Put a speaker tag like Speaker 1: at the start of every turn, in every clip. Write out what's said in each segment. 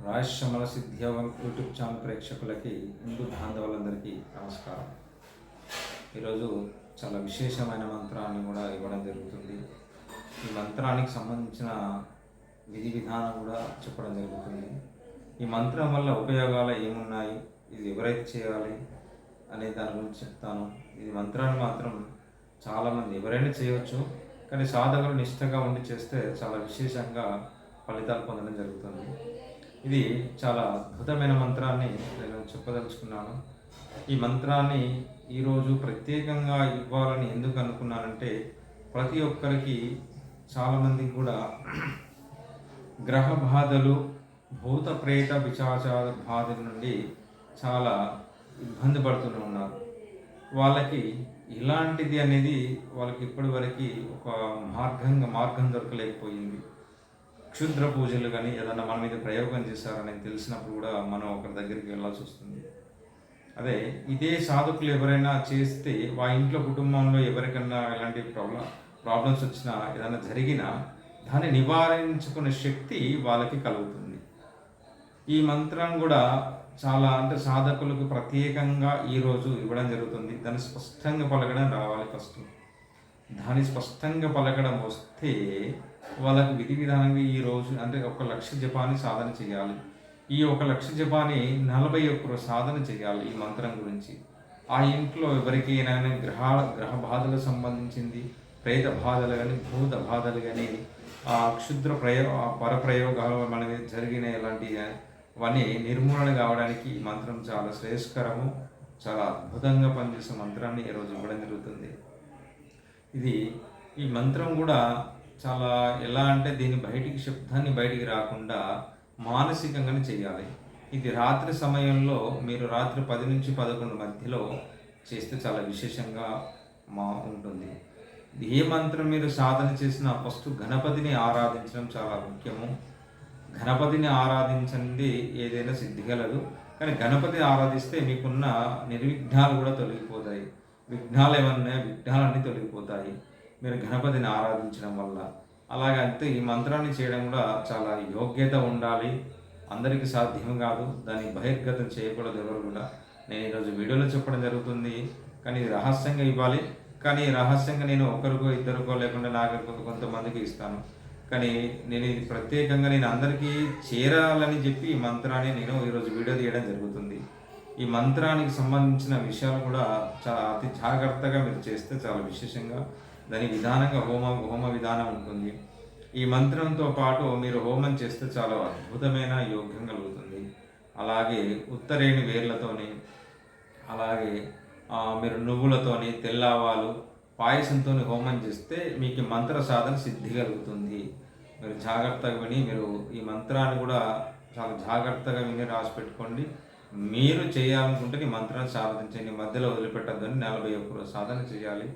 Speaker 1: రాజశ్రమల సిద్ధియోగం YouTube channel ప్రేక్షకులకి హిందూ బాంధవులందరికీ నమస్కారం. ఈరోజు చాలా విశేషమైన మంత్రాన్ని కూడా ఇవ్వడం జరుగుతుంది. ఈ మంత్రానికి సంబంధించిన విధి విధానం కూడా చెప్పడం జరుగుతుంది. ఈ మంత్రం వల్ల ఉపయోగాలు ఏమున్నాయి, ఇది ఎవరైతే చేయాలి అనే దాని గురించి చెప్తాను. ఇది మంత్రాన్ని మాత్రం చాలామంది ఎవరైనా చేయవచ్చు, కానీ సాధకులు నిష్ఠగా ఉండి చేస్తే చాలా విశేషంగా ఫలితాలు పొందడం జరుగుతుంది. ఇది చాలా అద్భుతమైన మంత్రాన్ని నేను చెప్పదలుచుకున్నాను. ఈ మంత్రాన్ని ఈరోజు ప్రత్యేకంగా ఇవ్వాలని ఎందుకు అనుకున్నానంటే, ప్రతి ఒక్కరికి చాలామందికి కూడా గ్రహ బాధలు, భూత ప్రేత పిశాచాల బాధల నుండి చాలా ఇబ్బంది పడుతూనే ఉన్నారు. వాళ్ళకి ఇలాంటిది అనేది వాళ్ళకి ఇప్పటి వరకు ఒక మార్గం దొరకలేకపోయింది. క్షుద్ర పూజలు కానీ ఏదన్నా మన మీద ప్రయోగం చేశారని తెలిసినప్పుడు కూడా మనం ఒకరి దగ్గరికి వెళ్ళాల్సి వస్తుంది. అదే ఇదే సాధకులు ఎవరైనా చేస్తే ఇంట్లో కుటుంబంలో ఎవరికన్నా ఇలాంటి ప్రాబ్లమ్స్ వచ్చినా ఏదైనా జరిగినా దాన్ని నివారించుకునే శక్తి వాళ్ళకి కలుగుతుంది. ఈ మంత్రం కూడా చాలా సాధకులకు ప్రత్యేకంగా ఈరోజు ఇవ్వడం జరుగుతుంది. దాన్ని స్పష్టంగా పలకడం రావాలి. ఫస్ట్ దాన్ని స్పష్టంగా పలకడం వస్తే వాళ్ళకి విధి విధానంగా ఈరోజు 1,00,000 జపాన్ని సాధన చేయాలి. ఈ 1,00,000 జపాన్ని 41 సాధన చేయాలి. ఈ మంత్రం గురించి ఆ ఇంట్లో ఎవరికైనా గ్రహ బాధలకు సంబంధించింది, ప్రేత బాధలు కానీ, భూత బాధలు కానీ, క్షుద్ర పరప్రయోగాలు మనకి జరిగిన ఇలాంటివన్నీ నిర్మూలన కావడానికి ఈ మంత్రం చాలా శ్రేయస్కరము, చాలా అద్భుతంగా పనిచేసే మంత్రాన్ని ఈరోజు ఇవ్వడం జరుగుతుంది. ఈ మంత్రం కూడా చాలా ఎలా అంటే శబ్దాన్ని బయటికి రాకుండా మానసికంగానే చేయాలి. ఇది రాత్రి సమయంలో మీరు రాత్రి 10 నుంచి 11 మధ్యలో చేస్తే చాలా విశేషంగా ఉంటుంది. ఏ మంత్రం మీరు సాధన చేసినా ఫస్ట్ గణపతిని ఆరాధించడం చాలా ముఖ్యము. గణపతిని ఆరాధించండి ఏదైనా సిద్ధిగలదు, కానీ గణపతిని ఆరాధిస్తే మీకున్న నిర్విఘ్నాలు కూడా తొలగిపోతాయి. విఘ్నాలన్నీ తొలగిపోతాయి మీరు గణపతిని ఆరాధించడం వల్ల. అలాగంటే ఈ మంత్రాన్ని చేయడం కూడా చాలా యోగ్యత ఉండాలి. అందరికీ సాధ్యం కాదు, దాన్ని బహిర్గతం చేయకూడదు ఎవరు కూడా. నేను ఈరోజు వీడియోలో చెప్పడం జరుగుతుంది, కానీ ఇది రహస్యంగా ఇవ్వాలి. కానీ రహస్యంగా నేను ఒకరికో ఇద్దరికో లేకుండా నాకు కొంతమందికి ఇస్తాను. కానీ నేను ఇది ప్రత్యేకంగా అందరికీ చేరాలని చెప్పి ఈ మంత్రాన్ని నేను ఈరోజు వీడియో తీయడం జరుగుతుంది. ఈ మంత్రానికి సంబంధించిన విషయాలు కూడా చాలా అతి జాగ్రత్తగా మీరు చేస్తే చాలా విశేషంగా దాని విధానంగా హోమ విధానం ఉంటుంది. ఈ మంత్రంతో పాటు మీరు హోమం చేస్తే చాలా అద్భుతమైన యోగ్యం కలుగుతుంది. అలాగే ఉత్తరేణి వేర్లతోని, అలాగే మీరు నువ్వులతోని, తెల్లవాలు, పాయసంతో హోమం చేస్తే మీకు మంత్ర సాధన సిద్ధి కలుగుతుంది. మీరు జాగ్రత్తగా విని మీరు ఈ మంత్రాన్ని కూడా చాలా జాగ్రత్తగా విని రాసి పెట్టుకోండి. మీరు చేయాలనుకుంటే ఈ మంత్రాన్ని సాధించండి, మధ్యలో వదిలిపెట్టద్దని 41 సాధన చేయాలి.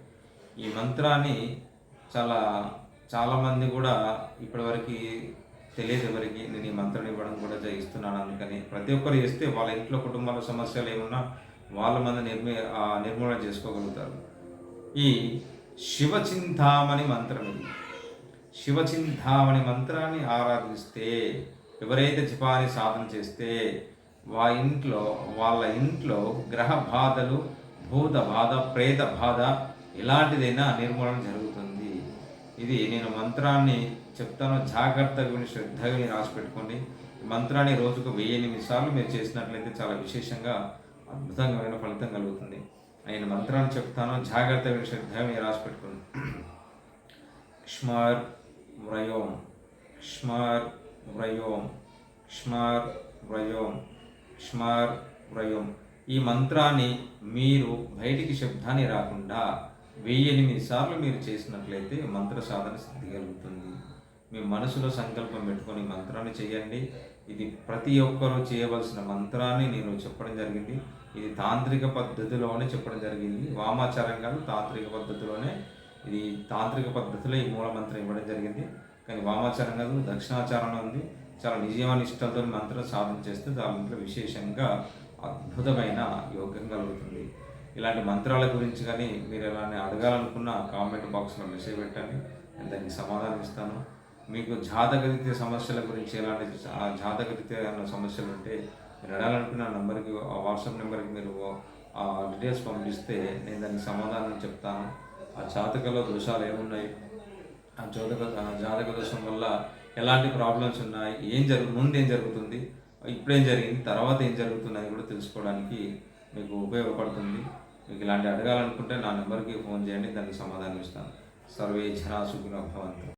Speaker 1: ఈ మంత్రాన్ని చాలామంది కూడా ఇప్పటివరకు తెలియదు ఎవరికి. నేను ఈ మంత్రాన్ని ఇవ్వడం కూడా చేయిస్తున్నాను. అందుకని ప్రతి ఒక్కరు చేస్తే వాళ్ళ ఇంట్లో కుటుంబాల సమస్యలు ఏమున్నా వాళ్ళ మంది నిర్మూలన చేసుకోగలుగుతారు. ఈ శివచింతామణి మంత్రం, ఇది శివచింతామణి మంత్రాన్ని ఆరాధిస్తే ఎవరైతే జపాన్ని సాధన చేస్తే వాళ్ళ ఇంట్లో గ్రహ బాధలు, భూత బాధ, ప్రేత బాధ ఇలాంటిదైనా నిర్మూలన జరుగుతుంది. ఇది నేను మంత్రాన్ని చెప్తాను, జాగ్రత్తగా విని శ్రద్ధగా విని రాసి పెట్టుకోండి. మంత్రాన్ని రోజుకు 1008 సార్లు మీరు చేసినట్లయితే చాలా విశేషంగా అద్భుతమైన ఫలితం కలుగుతుంది. నేను మంత్రాన్ని చెప్తాను, జాగ్రత్తగా విని శ్రద్ధగా విని రాసి పెట్టుకోండి. క్ష్మార్ వ్రయోం, క్ష్మార్ వ్రయోం, క్ష్మార్ వ్రయోం, క్ష్మార్ వ్రయోం. ఈ మంత్రాన్ని మీరు బయటికి శబ్దాన్ని రాకుండా 1008 సార్లు మీరు చేసినట్లయితే మంత్ర సాధన సిద్ధి కలుగుతుంది. మీ మనసులో సంకల్పం పెట్టుకొని మంత్రాన్ని చేయండి. ఇది ప్రతి ఒక్కరూ చేయవలసిన మంత్రాన్ని నేను చెప్పడం జరిగింది. ఇది తాంత్రిక పద్ధతిలోనే చెప్పడం జరిగింది, వామాచారం కాదు, తాంత్రిక పద్ధతిలోనే. ఇది తాంత్రిక పద్ధతిలో ఈ మూల మంత్రం ఇవ్వడం జరిగింది, కానీ వామాచారం కాదు, దక్షిణాచారంలో ఉంది. చాలా నిజనిష్టలతో మంత్రం సాధన చేస్తే దాంట్లో విశేషంగా అద్భుతమైన యోగ్యం కలుగుతుంది. ఇలాంటి మంత్రాల గురించి కానీ మీరు ఎలా అడగాలనుకున్న కామెంట్ బాక్స్లో మెసేజ్ పెట్టండి, నేను దానికి సమాధానం ఇస్తాను. మీకు జాతకరీత్యా సమస్యల గురించి ఎలాంటి జాతకరీత్యా ఏమైనా సమస్యలు ఉంటే మీరు అడగాలనుకున్న నంబర్కి, ఆ వాట్సాప్ నెంబర్కి మీరు ఆ డీటెయిల్స్ పంపిస్తే నేను దానికి సమాధానం చెప్తాను. ఆ జాతకంలో దోషాలు ఏమున్నాయి, ఆ జాతక దోషం వల్ల ఎలాంటి ప్రాబ్లమ్స్ ఉన్నాయి, ముందు ఏం జరుగుతుంది, ఇప్పుడేం జరిగింది, తర్వాత ఏం జరుగుతుంది అని కూడా తెలుసుకోవడానికి మీకు ఉపయోగపడుతుంది. మీకు ఇలాంటి అడగాలనుకుంటే నా నెంబర్కి ఫోన్ చేయండి, దానికి సమాధానం ఇస్తాను. సర్వే జనా సుఖినో భవంతు.